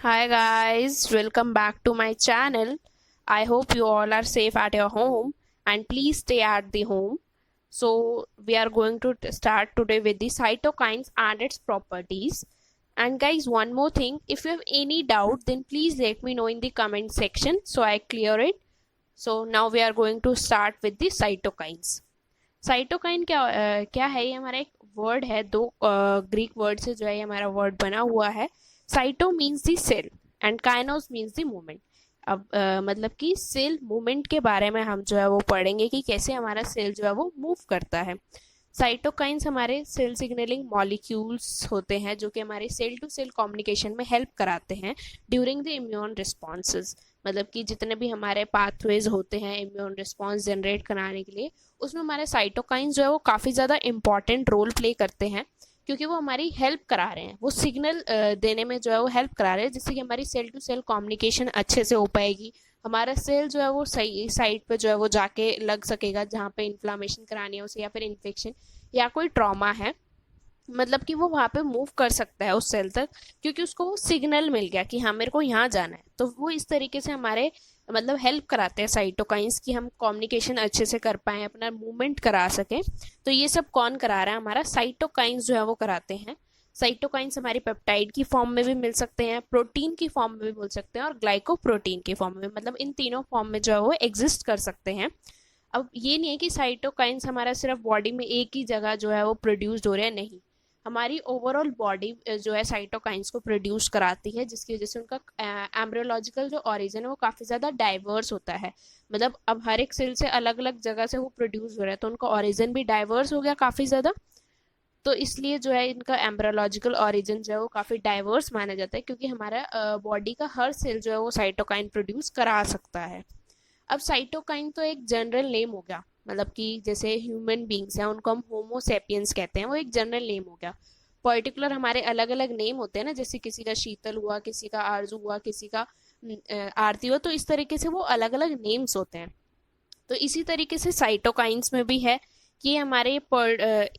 Hi guys, welcome back to my channel. I hope you all are safe at your home and please stay at the home. So, we are going to start today with the cytokines and its properties. And guys, one more thing, if you have any doubt, then please let me know in the comment section so I clear it. So, now we are going to start with the cytokines. Cytokine क्या है? ये हमारा एक word है, दो Greek word से जो है ये हमारा वर्ड बना हुआ है. Cyto means the cell and kinos means the movement. अब मतलब कि सेल मूवमेंट के बारे में हम जो है वो पढ़ेंगे कि कैसे हमारा सेल जो है वो मूव करता है. साइटोकाइंस हमारे सेल सिग्नलिंग मॉलिक्यूल्स होते हैं जो कि हमारे सेल टू सेल कम्युनिकेशन में हेल्प कराते हैं ड्यूरिंग द इम्यून रिस्पॉन्सेज. मतलब कि जितने भी हमारे पाथवेज होते हैं इम्यून रिस्पॉन्स जनरेट कराने के लिए, उसमें हमारे साइटोकाइंस जो है वो काफ़ी ज़्यादा इंपॉर्टेंट रोल प्ले करते हैं क्योंकि वो हमारी हेल्प करा रहे हैं, वो सिग्नल देने में जो है वो हेल्प करा रहे हैं जिससे कि हमारी सेल टू सेल कम्युनिकेशन अच्छे से हो पाएगी. हमारा सेल जो है वो सही साइड पे जो है वो जाके लग सकेगा जहाँ पे इन्फ्लामेशन करानी है उसे, या फिर इन्फेक्शन या कोई ट्रॉमा है, मतलब कि वो वहाँ पे मूव कर सकता है उस सेल तक क्योंकि उसको वो सिग्नल मिल गया कि हाँ मेरे को यहाँ जाना है. तो वो इस तरीके से हमारे मतलब हेल्प कराते हैं साइटोकाइंस कि हम कम्युनिकेशन अच्छे से कर पाएँ, अपना मूवमेंट करा सकें. तो ये सब कौन करा रहा है? हमारा साइटोकाइंस जो है वो कराते हैं. साइटोकाइंस हमारी पेप्टाइड की फॉर्म में भी मिल सकते हैं, प्रोटीन की फॉर्म में भी मिल सकते हैं और ग्लाइकोप्रोटीन की फॉर्म में, मतलब इन तीनों फॉर्म में जो है वो एग्जिस्ट कर सकते हैं. अब ये नहीं है कि साइटोकाइंस हमारा सिर्फ बॉडी में एक ही जगह जो है वो प्रोड्यूस्ड हो रहा है, नहीं. हमारी ओवरऑल बॉडी जो है साइटोकाइंस को प्रोड्यूस कराती है जिसकी वजह से उनका एम्ब्रियोलॉजिकल जो ऑरिजिन है वो काफ़ी ज़्यादा डाइवर्स होता है. मतलब अब हर एक सेल से अलग अलग जगह से वो प्रोड्यूस हो रहा है तो उनका ऑरिजिन भी डाइवर्स हो गया काफ़ी ज़्यादा. तो इसलिए जो है इनका एम्ब्रियोलॉजिकल ऑरिजिन जो है वो काफ़ी डाइवर्स माना जाता है क्योंकि हमारा बॉडी का हर सेल जो है वो साइटोकाइन प्रोड्यूस करा सकता है. अब साइटोकाइन तो एक जनरल नेम हो गया, मतलब कि जैसे ह्यूमन बींग्स हैं उनको हम होमो सेपियंस कहते हैं, वो एक जनरल नेम हो गया. पर्टिकुलर हमारे अलग अलग नेम होते हैं ना, जैसे किसी का शीतल हुआ, किसी का आरजू हुआ, किसी का आरती हुआ, तो इस तरीके से वो अलग अलग नेम्स होते हैं. तो इसी तरीके से साइटोकाइंस में भी है कि हमारे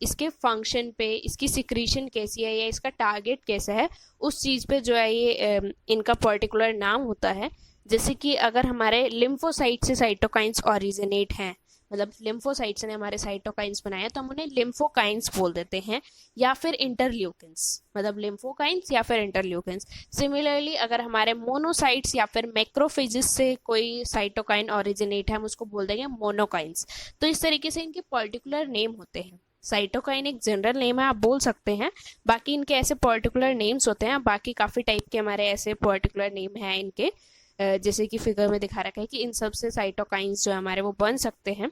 इसके फंक्शन पे, इसकी सिक्रीशन कैसी है या इसका टारगेट कैसा है, उस चीज़ पे जो है ये इनका पर्टिकुलर नाम होता है. जैसे कि अगर हमारे लिम्फोसाइट से साइटोकाइंस ओरिजिनेट हैं, मतलब लिम्फोसाइट्स ने हमारे साइटोकाइंस बनाए तो हम उन्हें लिम्फोकाइंस बोल देते हैं, या फिर इंटरल्यूकिन्स, मतलब लिम्फोकाइंस या फिर इंटरल्यूकिन्स. सिमिलरली अगर हमारे मोनोसाइट्स या फिर मैक्रोफेजिस से कोई साइटोकाइन ओरिजिनेट है हम उसको बोल देंगे मोनोकाइंस. तो इस तरीके से इनके पर्टिकुलर नेम होते हैं. साइटोकाइन एक जनरल नेम है, आप बोल सकते हैं. बाकी इनके ऐसे पर्टिकुलर नेम्स होते हैं, बाकी काफ़ी टाइप के हमारे ऐसे पर्टिकुलर नेम हैं इनके, जैसे कि फिगर में दिखा रखा है कि इन सब से साइटोकाइंस जो है हमारे वो बन सकते हैं.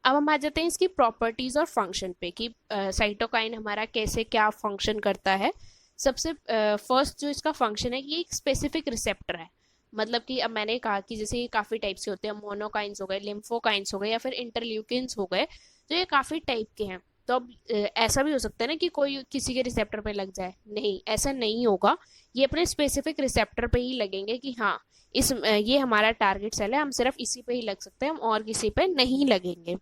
अब हम आ जाते हैं इसकी प्रॉपर्टीज और फंक्शन पे कि साइटोकाइन हमारा कैसे क्या फंक्शन करता है. सबसे फर्स्ट जो इसका फंक्शन है, ये एक स्पेसिफिक रिसेप्टर है. मतलब कि अब मैंने कहा कि जैसे ये काफ़ी टाइप से होते हैं, मोनोकाइंस हो गए, लिम्फोकाइंस हो गए या फिर इंटरल्यूकिन्स हो गए, तो ये काफ़ी टाइप के हैं. तो अब ऐसा भी हो सकता है ना कि कोई किसी के रिसेप्टर पे लग जाए, नहीं ऐसा नहीं होगा. ये अपने स्पेसिफिक रिसेप्टर पे ही लगेंगे कि हाँ ये हमारा टारगेट सेल है, हम सिर्फ इसी पे ही लग सकते हैं, हम और किसी पे नहीं लगेंगे.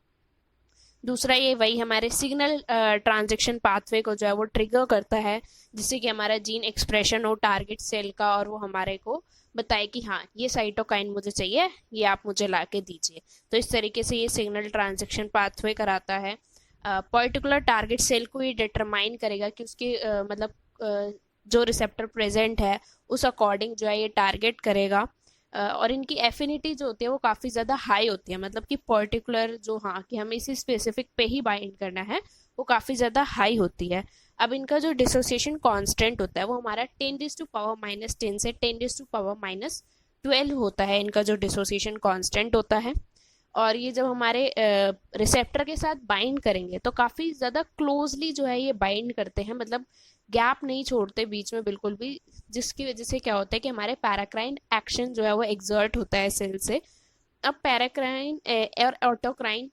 दूसरा ये वही हमारे सिग्नल ट्रांजेक्शन पाथवे को जो है वो ट्रिगर करता है जिससे कि हमारा जीन एक्सप्रेशन हो टारगेट सेल का और वो हमारे को बताए कि हाँ ये साइटोकाइन मुझे चाहिए, ये आप मुझे ला के दीजिए. तो इस तरीके से ये सिग्नल ट्रांजेक्शन पाथवे कराता है. पर्टिकुलर टारगेट सेल को ये डिटरमाइन करेगा कि उसकी मतलब जो रिसेप्टर प्रेजेंट है उस अकॉर्डिंग जो है ये टारगेट करेगा. और इनकी एफिनिटी जो होती है वो काफ़ी ज़्यादा हाई होती है, मतलब कि पर्टिकुलर जो हाँ कि हमें इसी स्पेसिफिक पे ही बाइंड करना है वो काफ़ी ज़्यादा हाई होती है. अब इनका जो डिसोसिएशन कांस्टेंट होता है वो हमारा 10⁻⁻10 से 10⁻12 होता है, इनका जो डिसोसिएशन कांस्टेंट होता है. और ये जब हमारे रिसेप्टर के साथ बाइंड करेंगे तो काफ़ी ज़्यादा क्लोजली जो है ये बाइंड करते हैं, मतलब गैप नहीं छोड़ते बीच में बिल्कुल भी, जिसकी वजह से क्या होता है कि हमारे पैराक्राइन एक्शन जो है वो एग्जर्ट होता है सेल से. अब पैराक्राइन और ऑटोक्राइन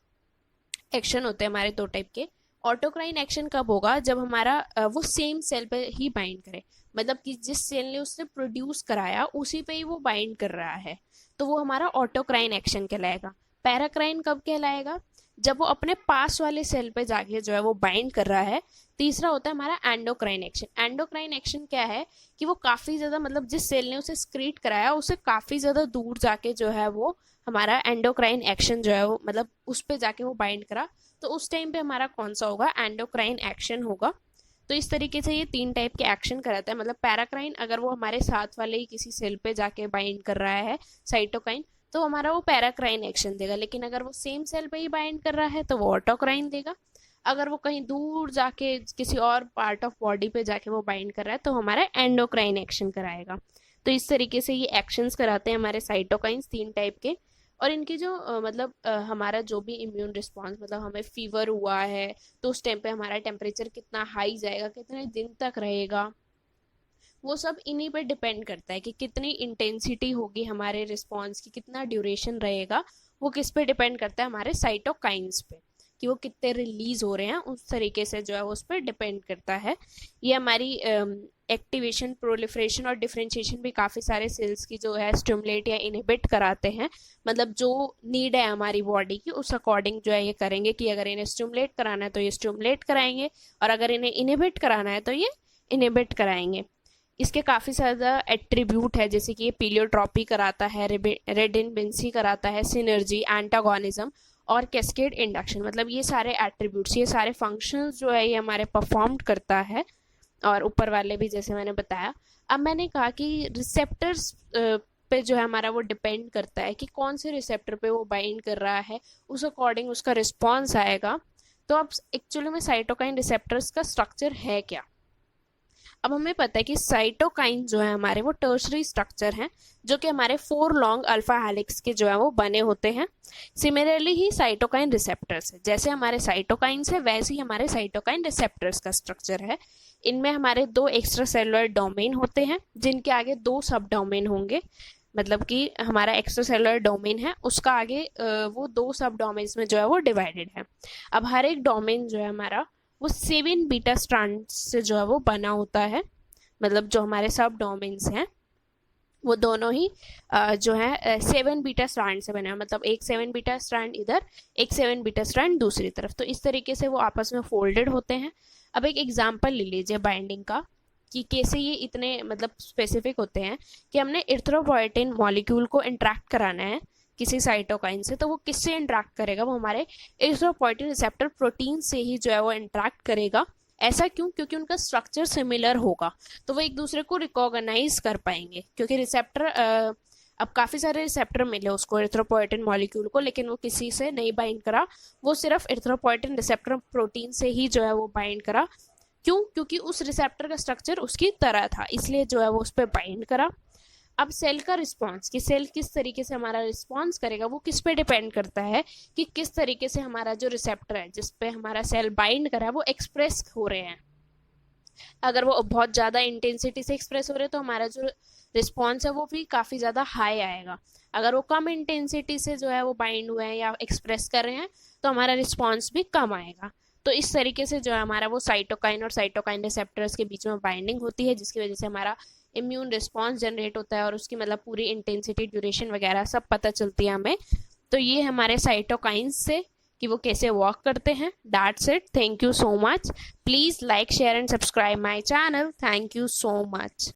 एक्शन होते हैं हमारे दो टाइप के. ऑटोक्राइन एक्शन कब होगा? जब हमारा वो सेम सेल पे ही बाइंड करे, मतलब कि जिस सेल ने उससे प्रोड्यूस कराया उसी पे ही वो बाइंड कर रहा है, तो वो हमारा ऑटोक्राइन एक्शन कहलाएगा. पैराक्राइन कब कहलाएगा? जब वो अपने पास वाले सेल पे जाके जो है वो बाइंड कर रहा है। तीसरा होता है हमारा एंडोक्राइन एक्शन। एंडोक्राइन एक्शन क्या है कि वो काफी ज्यादा मतलब जिस सेल ने उसे स्क्रीट कराया उसे काफी ज्यादा दूर जाके जो है वो हमारा एंडोक्राइन एक्शन जो है वो मतलब उस पे जाके वो बाइंड करा, तो उस टाइम पे हमारा कौन सा होगा, एंडोक्राइन एक्शन होगा। तो इस तरीके से ये 3 टाइप के एक्शन कराता है। मतलब पैराक्राइन अगर वो हमारे साथ वाले ही किसी सेल पे जाके बाइंड कर रहा है साइटोकाइन, तो हमारा वो पैराक्राइन एक्शन देगा। लेकिन अगर वो सेम सेल पे ही बाइंड कर रहा है तो वो ऑटोक्राइन देगा। अगर वो कहीं दूर जाके किसी और पार्ट ऑफ बॉडी पे जाके वो बाइंड कर रहा है तो हमारा एंडोक्राइन एक्शन कराएगा। तो इस तरीके से ये एक्शंस कराते हैं हमारे साइटोकाइंस 3 टाइप के। और इनकी जो हमारा जो भी इम्यून रिस्पॉन्स, मतलब हमें फीवर हुआ है तो उस टाइम पे हमारा टेम्परेचर कितना हाई जाएगा, कितने दिन तक रहेगा, वो सब इन्हीं पे डिपेंड करता है कि कितनी इंटेंसिटी होगी हमारे रिस्पॉन्स की, कितना ड्यूरेशन रहेगा। वो किस पे डिपेंड करता है, हमारे साइटोकाइंस पे, कि वो कितने रिलीज हो रहे हैं, उस तरीके से जो है उस पर डिपेंड करता है। ये हमारी एक्टिवेशन, प्रोलिफरेशन और डिफरेंशिएशन भी काफ़ी सारे सेल्स की जो है स्टिमुलेट या इनहिबिट कराते हैं। मतलब जो नीड है हमारी बॉडी की उस अकॉर्डिंग जो है ये करेंगे कि अगर इन्हें स्टिमुलेट कराना है तो ये स्टिमुलेट कराएंगे, और अगर इन्हें इनहिबिट कराना है तो ये इनहिबिट कराएंगे। इसके काफ़ी ज़्यादा एट्रीब्यूट है, जैसे कि ये पीलियोट्रॉपी कराता है, रेडिनबेंसी कराता है, सिनर्जी, एंटागोनिज्म और कैस्केड इंडक्शन। मतलब ये सारे एट्रीब्यूट्स, ये सारे फंक्शंस जो है ये हमारे परफॉर्म करता है। और ऊपर वाले भी जैसे मैंने बताया। अब मैंने कहा कि रिसेप्टर्स पे जो है हमारा वो डिपेंड करता है कि कौन से रिसेप्टर पे वो बाइंड कर रहा है, उस अकॉर्डिंग उसका रिस्पॉन्स आएगा। तो अब एक्चुअली में साइटोकाइन रिसेप्टर्स का स्ट्रक्चर है क्या। अब हमें पता है कि साइटोकाइन जो है हमारे वो टर्शरी स्ट्रक्चर हैं, जो कि हमारे 4 लॉन्ग अल्फा हेलिक्स के जो है वो बने होते हैं। सिमिलरली ही साइटोकाइन रिसेप्टर्स है, जैसे हमारे साइटोकाइंस है वैसे ही हमारे साइटोकाइन रिसेप्टर्स का स्ट्रक्चर है। इनमें हमारे 2 एक्स्ट्रा सेलुलर डोमेन होते हैं, जिनके आगे 2 सब डोमेन होंगे। मतलब कि हमारा एक्स्ट्रा सेलुलर डोमेन है, उसका आगे वो 2 सब डोमेन्स में जो है वो डिवाइडेड है। अब हर एक डोमेन जो है हमारा वो 7 बीटा स्ट्रैंड से जो है वो बना होता है। मतलब जो हमारे सब डोमेन्स हैं वो दोनों ही जो है 7 बीटा स्ट्रैंड से बना है। मतलब एक 7 बीटा स्ट्रैंड इधर, एक 7 बीटा स्ट्रैंड दूसरी तरफ। तो इस तरीके से वो आपस में फोल्डेड होते हैं। अब एक एग्जांपल ले लीजिए बाइंडिंग का, कि कैसे ये इतने मतलब स्पेसिफिक होते हैं कि हमने इरिथ्रोपोएटिन मॉलिक्यूल को इंट्रैक्ट कराना है किसी साइटोकाइन से, तो वो किससे इंट्रैक्ट करेगा, वो हमारे इरिथ्रोपोएटिन रिसेप्टर प्रोटीन से ही जो है वो इंट्रैक्ट करेगा। ऐसा क्यों, क्योंकि उनका स्ट्रक्चर सिमिलर होगा, तो वो एक दूसरे को रिकॉग्नाइज कर पाएंगे। क्योंकि रिसेप्टर अब काफ़ी सारे रिसेप्टर मिले उसको इरिथ्रोपोएटिन मॉलिक्यूल को, लेकिन वो किसी से नहीं बाइंड करा, वो सिर्फ इरिथ्रोपोएटिन रिसेप्टर प्रोटीन से ही जो है वो बाइंड करा। क्यों, क्योंकि उस रिसेप्टर का स्ट्रक्चर उसकी तरह था, इसलिए जो है वो उस पर बाइंड करा। अब सेल का रिस्पॉन्स, कि सेल किस तरीके से हमारा रिस्पॉन्स करेगा, वो किस पे डिपेंड करता है कि किस तरीके से हमारा जो रिसेप्टर है जिस पे हमारा सेल बाइंड करा है वो एक्सप्रेस हो रहे हैं। अगर वो बहुत ज़्यादा इंटेंसिटी से एक्सप्रेस हो रहे हैं तो हमारा जो रिस्पॉन्स है वो भी काफ़ी ज़्यादा हाई आएगा। अगर वो कम इंटेंसिटी से जो है वो बाइंड हुए हैं या एक्सप्रेस कर रहे हैं तो हमारा रिस्पॉन्स भी कम आएगा। तो इस तरीके से जो है हमारा वो साइटोकाइन और साइटोकाइन रिसेप्टर्स के बीच में बाइंडिंग होती है, जिसकी वजह से हमारा इम्यून रिस्पॉन्स जनरेट होता है और उसकी मतलब पूरी इंटेंसिटी, ड्यूरेशन वगैरह सब पता चलती है हमें। तो ये हमारे साइटोकाइंस से कि वो कैसे वर्क करते हैं। That's it, thank you so much. Please like, share and subscribe my channel. Thank you so much.